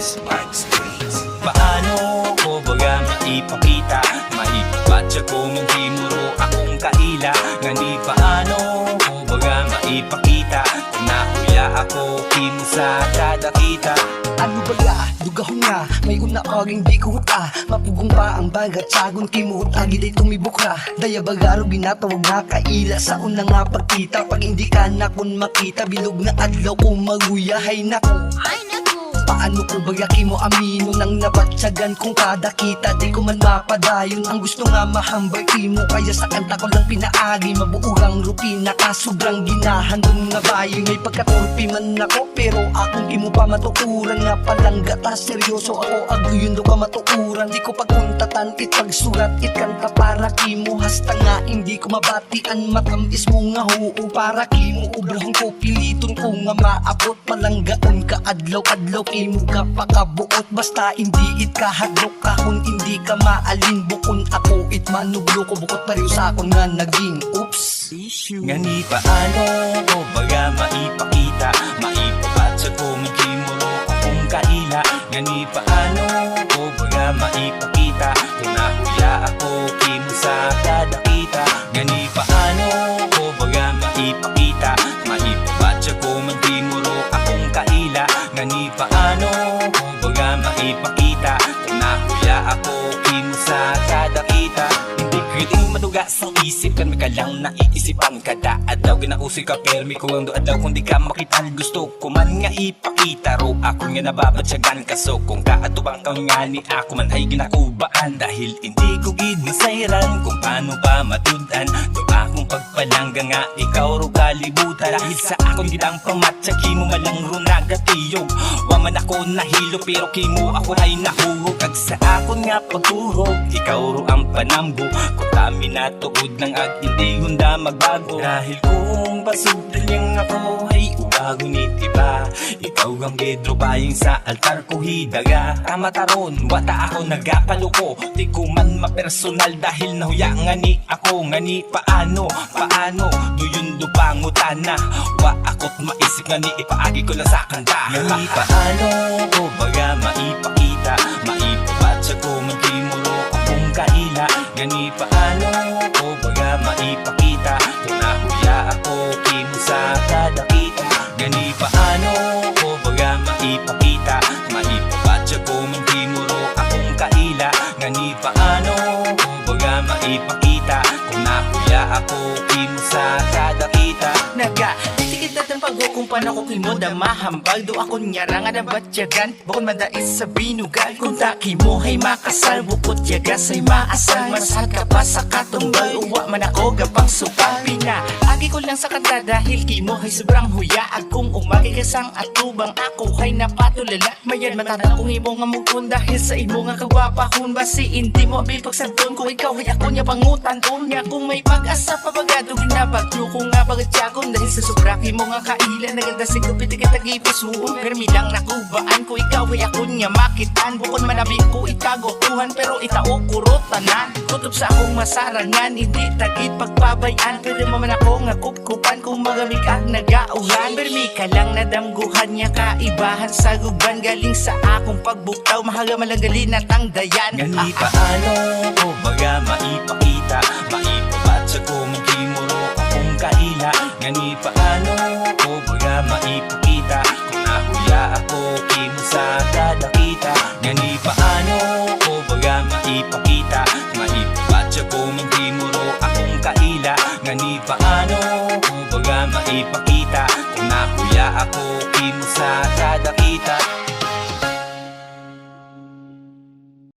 Smart Streets. Paano ko baga maipakita, maipabatya ko man di muro akong kaila. Ngani paano ko baga maipakita, kung nahuya ako kimo sa kada kita. Ano baga, dugahon nga, may una oging di kuta. Mapugong pa ang bagat, sagon kimut, agi day tumibok na. Daya bagaro ginatawag na kaila sa una nga pagkita. Pag hindi ka na kun makita, bilog na adlaw kung maguya. Hay nako, paano ko baga kimo amino nang nabatsagan kung kada kita. Di ko man mapadayon, ang gusto nga mahambay kimo. Kaya sa kanta ko lang pinaagi, mabuurang rutina ka, sobrang ginahandong nga bayo. May pagkaturpi man ako, pero akong kimo pa matukuran. Nga palang gata, seryoso ako, aguyon do ka matukuran. Di ko pagkuntatan, itpagsurat, itkanta para kimo. Hasta nga hindi ko mabatian, matamis mo nga huu para kimo. Ubrahon ko, piliton ko nga maabot, palanggaan ka adlaw-adlaw. Kimo ka pakabuot, basta hindi it kahadlok ka. Kung hindi ka maalin, bukon ako it manublo ko. Bukot pareho sa akon nga naging oops issue. Ngani paano ko baga maipakita, maipabatsa ko magkimuro akong kaila. Ngani paano ko baga maipakita, kung nahuya ako kimo sa kada kita. Ngani paano ko baga maipakita, maipabatsa ko magkimuro akong kaila. Ngani paano ko baga maipakita, kung nahuya ako kimo sa kada kita. Hindi kiting maduga sa isip kan, may kalang naiisipan kada adlaw. Ginausi ka permi kung ang doadlaw, kung di ka makitan gusto ko man nga ipakita. Ro ako nga nababatsagan kaso kung kaatubang ka nga ni ako man ay ginakubaan. Dahil hindi ko gid masayran kung paano ba matudan. Do akong pagpalangga nga ikaw ro kalibutan. Dahil sa akong gidang pamatsa kimo malang ro nagatiyog. Wa man ako nahilo pero kimo ako ay nahurog. Kag sa akon nga pagturog, ikaw ro ang panambo. Kung kami natuod ng ag hindi hunda magbago. Dahil kung basugdaling ako ay ubago ni tiba. Ikaw ang bedro baying sa altar ko hidaga. Tama taron, wata ako nagapaluko. Di ko man mapersonal dahil nahuya nga ni ako. Nga ni paano, duyun do pangutana. Wa ako't maisip nga ni ipaagi ko lang sa kanta. Nga ni paano ko baga maipakita, maipabatsa ko magkimuro akong kaila. Nga ni paano ko baga maipakita, kung nahuya ako kimo sa kada kita. Nga ni paano ko baga maipakita, maipabatsa ko magkimuro akong kaila. Nga ni paano ko baga maipakita, kung nahuya ako kimo sa kada kita. Naga, titikit natin pag-ukong panako kimo da mahambag. Do ako nyara nga na batyagan, bukod madais sa binugan. Kung taki mo ay makasal, bukod yagas ay maasal. Masal ka pa sa katumbal, uwa man ako gapang supapi na. Agi ko lang sa kanta dahil kimo ay sobrang huya. Kung umagi kasang atubang ako ay napatulala. Mayan matana kung imo nga mukon dahil sa imo nga kagwapahon. Basi hindi mo abi pagsabton kung ikaw ay ako niya pangutan. Unya kung may pag-asa pabagado ginabagyo ko nga bagatyagon. Dahil sa sobraki mo nga kaila, naganda si kupiti kita gipisuon. Permi lang nakubaan ko ikaw ay ako niya makitan. Bukod manabi ko itagotuhan pero itao kurotanan. Kutob sa akong masarangan, hindi tagit pagpabayan. Pwede mo man ako nga kupkupan kung magamig ang nagauhan. Permi ka lang nadamguhan niya kaibahan sa guban. Galing sa akong pagbuktaw, mahaga malanggalin at ang dayan. Ngani paano ko baga maipakita, maipabatsa ko magkimuro akong kaila. Ngani paano ko baga maipakita, kung nahuya ako kimo sa kada kita. Ngani paano ko baga maipakita, maipabatsa ko magkimuro akong kaila. Ngani paano ko baga maipakita, kung nahuya ako kimo sa kada kita.